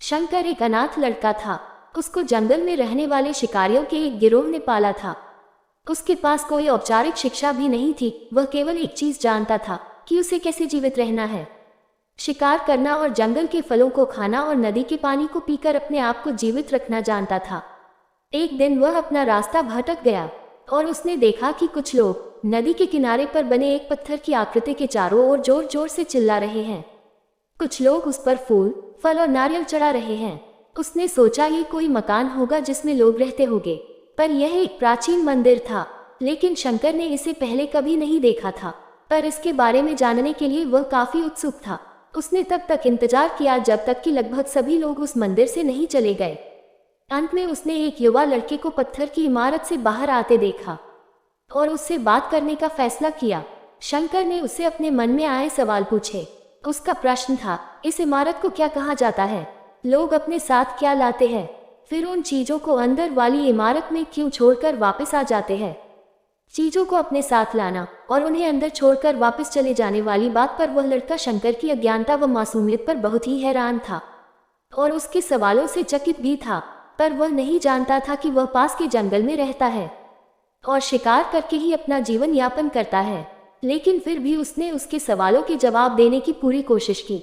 शंकर एक अनाथ लड़का था। उसको जंगल में रहने वाले शिकारियों के एक गिरोह ने पाला था। उसके पास कोई औपचारिक शिक्षा भी नहीं थी। वह केवल एक चीज जानता था कि उसे कैसे जीवित रहना है, शिकार करना और जंगल के फलों को खाना और नदी के पानी को पीकर अपने आप को जीवित रखना जानता था। एक दिन वह अपना रास्ता भटक गया और उसने देखा कि कुछ लोग नदी के किनारे पर बने एक पत्थर की आकृति के चारों ओर जोर जोर से चिल्ला रहे हैं। कुछ लोग उस पर फूल, फल और नारियल चढ़ा रहे हैं। उसने सोचा ये कोई मकान होगा जिसमें लोग रहते होंगे, पर यह एक प्राचीन मंदिर था। लेकिन शंकर ने इसे पहले कभी नहीं देखा था, पर इसके बारे में जानने के लिए वह काफी उत्सुक था। उसने तब तक इंतजार किया जब तक कि लगभग सभी लोग उस मंदिर से नहीं चले गए। अंत में उसने एक युवा लड़के को पत्थर की इमारत से बाहर आते देखा और उससे बात करने का फैसला किया। शंकर ने उससे अपने मन में आए सवाल पूछे। उसका प्रश्न था, इस इमारत को क्या कहा जाता है? लोग अपने साथ क्या लाते हैं? फिर उन चीजों को अंदर वाली इमारत में क्यों छोड़कर वापस आ जाते हैं? चीजों को अपने साथ लाना और उन्हें अंदर छोड़कर वापस चले जाने वाली बात पर वह लड़का शंकर की अज्ञानता व मासूमियत पर बहुत ही हैरान था और उसके सवालों से चकित भी था। पर वह नहीं जानता था कि वह पास के जंगल में रहता है और शिकार करके ही अपना जीवन यापन करता है। लेकिन फिर भी उसने उसके सवालों के जवाब देने की पूरी कोशिश की।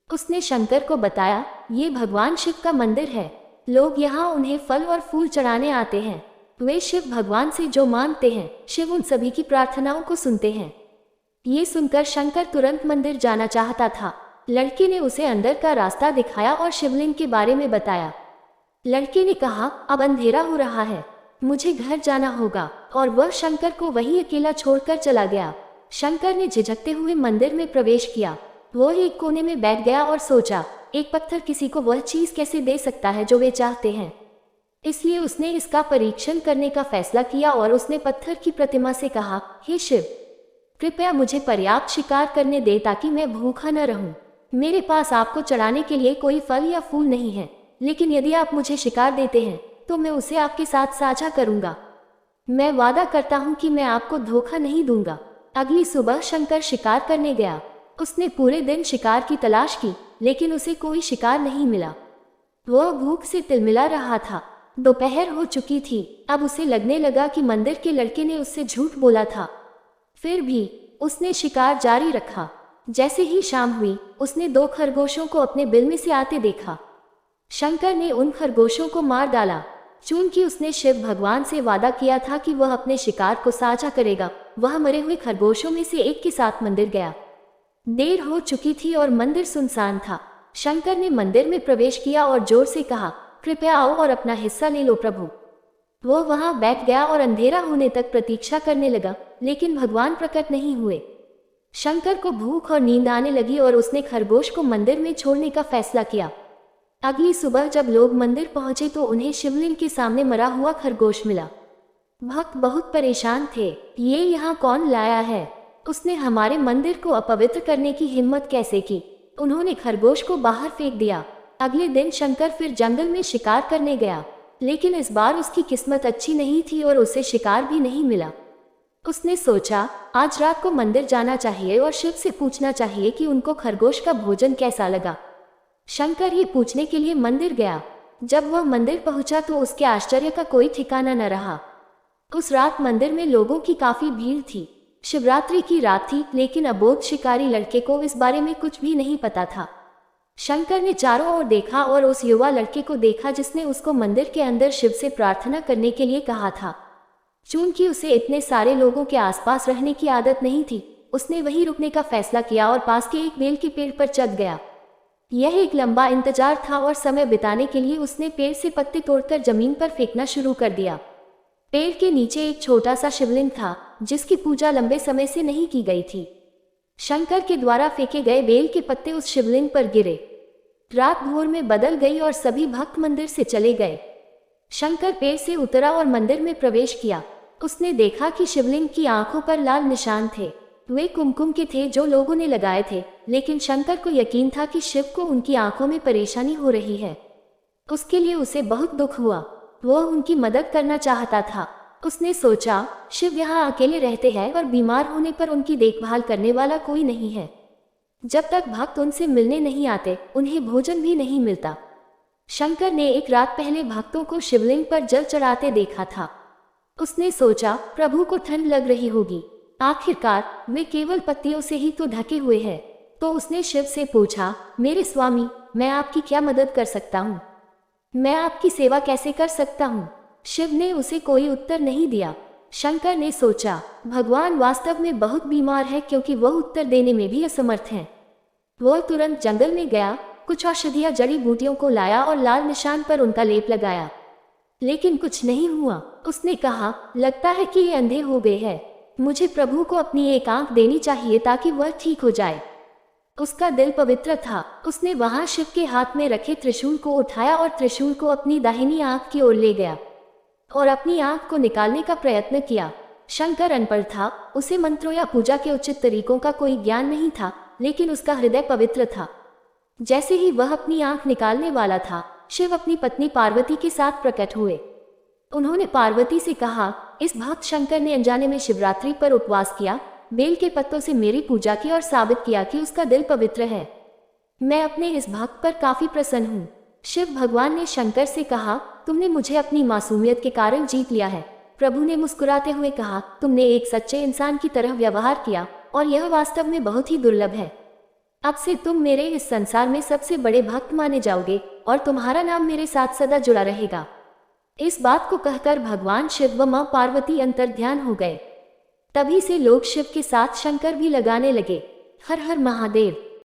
उसने शंकर को बताया, ये भगवान शिव का मंदिर है। लोग यहाँ उन्हें फल और फूल चढ़ाने आते हैं। वे शिव भगवान से जो मांगते हैं, शिव उन सभी की प्रार्थनाओं को सुनते हैं। ये सुनकर शंकर तुरंत मंदिर जाना चाहता था। लड़के ने उसे अंदर का रास्ता दिखाया और शिवलिंग के बारे में बताया। लड़के ने कहा, अब अंधेरा हो रहा है, मुझे घर जाना होगा, और वह शंकर को वहीं अकेला छोड़कर चला गया। शंकर ने झिझकते हुए मंदिर में प्रवेश किया। वो एक कोने में बैठ गया और सोचा, एक पत्थर किसी को वह चीज कैसे दे सकता है जो वे चाहते हैं। इसलिए उसने इसका परीक्षण करने का फैसला किया और उसने पत्थर की प्रतिमा से कहा, हे शिव, कृपया मुझे पर्याप्त शिकार करने दे ताकि मैं भूखा न रहूं। मेरे पास आपको चढ़ाने के लिए कोई फल या फूल नहीं है, लेकिन यदि आप मुझे शिकार देते हैं तो मैं उसे आपके साथ साझा करूंगा। मैं वादा करता हूं कि मैं आपको धोखा नहीं दूंगा। अगली सुबह शंकर शिकार करने गया। उसने पूरे दिन शिकार की तलाश की, लेकिन उसे कोई शिकार नहीं मिला। वह भूख से तिलमिला रहा था। दोपहर हो चुकी थी। अब उसे लगने लगा कि मंदिर के लड़के ने उससे झूठ बोला था। फिर भी उसने शिकार जारी रखा। जैसे ही शाम हुई, उसने 2 खरगोशों को अपने बिल में से आते देखा। शंकर ने उन खरगोशों को मार डाला। चूंकि उसने शिव भगवान से वादा किया था कि वह अपने शिकार को साझा करेगा, वह मरे हुए खरगोशों में से एक के साथ मंदिर गया। देर हो चुकी थी और मंदिर सुनसान था। शंकर ने मंदिर में प्रवेश किया और जोर से कहा, कृपया आओ और अपना हिस्सा ले लो प्रभु। वो वहां बैठ गया और अंधेरा होने तक प्रतीक्षा करने लगा, लेकिन भगवान प्रकट नहीं हुए। शंकर को भूख और नींद आने लगी और उसने खरगोश को मंदिर में छोड़ने का फैसला किया। अगली सुबह जब लोग मंदिर पहुंचे तो उन्हें शिवलिंग के सामने मरा हुआ खरगोश मिला। भक्त बहुत परेशान थे। ये यहाँ कौन लाया है? उसने हमारे मंदिर को अपवित्र करने की हिम्मत कैसे की? उन्होंने खरगोश को बाहर फेंक दिया। अगले दिन शंकर फिर जंगल में शिकार करने गया, लेकिन इस बार उसकी किस्मत अच्छी नहीं थी और उसे शिकार भी नहीं मिला। उसने सोचा, आज रात को मंदिर जाना चाहिए और शिव से पूछना चाहिए कि उनको खरगोश का भोजन कैसा लगा। शंकर ये पूछने के लिए मंदिर गया। जब वह मंदिर पहुंचा तो उसके आश्चर्य का कोई ठिकाना न रहा। उस रात मंदिर में लोगों की काफी भीड़ थी। शिवरात्रि की रात थी, लेकिन अबोध शिकारी लड़के को इस बारे में कुछ भी नहीं पता था। शंकर ने चारों ओर देखा और उस युवा लड़के को देखा जिसने उसको मंदिर के अंदर शिव से प्रार्थना करने के लिए कहा था। चूंकि उसे इतने सारे लोगों के आसपास रहने की आदत नहीं थी, उसने वहीं रुकने का फैसला किया और पास के एक बेल के पेड़ पर चढ़ गया। यह एक लंबा इंतजार था और समय बिताने के लिए उसने पेड़ से पत्ते तोड़कर जमीन पर फेंकना शुरू कर दिया। पेड़ के नीचे एक छोटा सा शिवलिंग था जिसकी पूजा लंबे समय से नहीं की गई थी। शंकर के द्वारा फेंके गए बेल के पत्ते उस शिवलिंग पर गिरे। रात भोर में बदल गई और सभी भक्त मंदिर से चले गए। शंकर पेड़ से उतरा और मंदिर में प्रवेश किया। उसने देखा कि शिवलिंग की आंखों पर लाल निशान थे। वे कुमकुम के थे जो लोगों ने लगाए थे, लेकिन शंकर को यकीन था कि शिव को उनकी आंखों में परेशानी हो रही है। उसके लिए उसे बहुत दुख हुआ। वह उनकी मदद करना चाहता था। उसने सोचा, शिव यहाँ अकेले रहते हैं और बीमार होने पर उनकी देखभाल करने वाला कोई नहीं है। जब तक भक्त उनसे मिलने नहीं आते, उन्हें भोजन भी नहीं मिलता। शंकर ने एक रात पहले भक्तों को शिवलिंग पर जल चढ़ाते देखा था। उसने सोचा प्रभु को ठंड लग रही होगी, आखिरकार वे केवल पत्तियों से ही तो ढके हुए हैं। तो उसने शिव से पूछा, मेरे स्वामी, मैं आपकी क्या मदद कर सकता हूँ? मैं आपकी सेवा कैसे कर सकता हूँ? शिव ने उसे कोई उत्तर नहीं दिया। शंकर ने सोचा भगवान वास्तव में बहुत बीमार है, क्योंकि वह उत्तर देने में भी असमर्थ हैं। वह तुरंत जंगल में गया, कुछ औषधीय जड़ी बूटियों को लाया और लाल निशान पर उनका लेप लगाया, लेकिन कुछ नहीं हुआ। उसने कहा, लगता है कि ये अंधे हो गए हैं। मुझे प्रभु को अपनी एक आंख देनी चाहिए ताकि वह ठीक हो जाए। उसका दिल पवित्र था। उसने वहां शिव के हाथ में रखे त्रिशूल को उठाया और त्रिशूल को अपनी दाहिनी आंख की ओर ले गया और अपनी आंख को निकालने का प्रयत्न किया। शंकर अनपढ़ था, उसे मंत्रों या पूजा के उचित तरीकों का कोई ज्ञान नहीं था, लेकिन उसका हृदय पवित्र था। जैसे ही वह अपनी आंख निकालने वाला था, शिव अपनी पत्नी पार्वती के साथ प्रकट हुए। उन्होंने पार्वती से कहा, इस भक्त शंकर ने अनजाने में शिवरात्रि पर उपवास किया, बेल के पत्तों से मेरी पूजा की और साबित किया कि उसका दिल पवित्र है। मैं अपने इस भक्त पर काफी प्रसन्न हूँ। शिव भगवान ने शंकर से कहा, तुमने मुझे अपनी मासूमियत के कारण जीत लिया है। प्रभु ने मुस्कुराते हुए कहा, तुमने एक सच्चे इंसान की तरह व्यवहार किया और यह वास्तव में बहुत ही दुर्लभ है। अब से तुम मेरे इस संसार में सबसे बड़े भक्त माने जाओगे और तुम्हारा नाम मेरे साथ सदा जुड़ा रहेगा। इस बात को कहकर भगवान शिव व मां पार्वती अंतर्ध्यान हो गए। तभी से लोग शिव के साथ शंकर भी लगाने लगे। हर हर महादेव।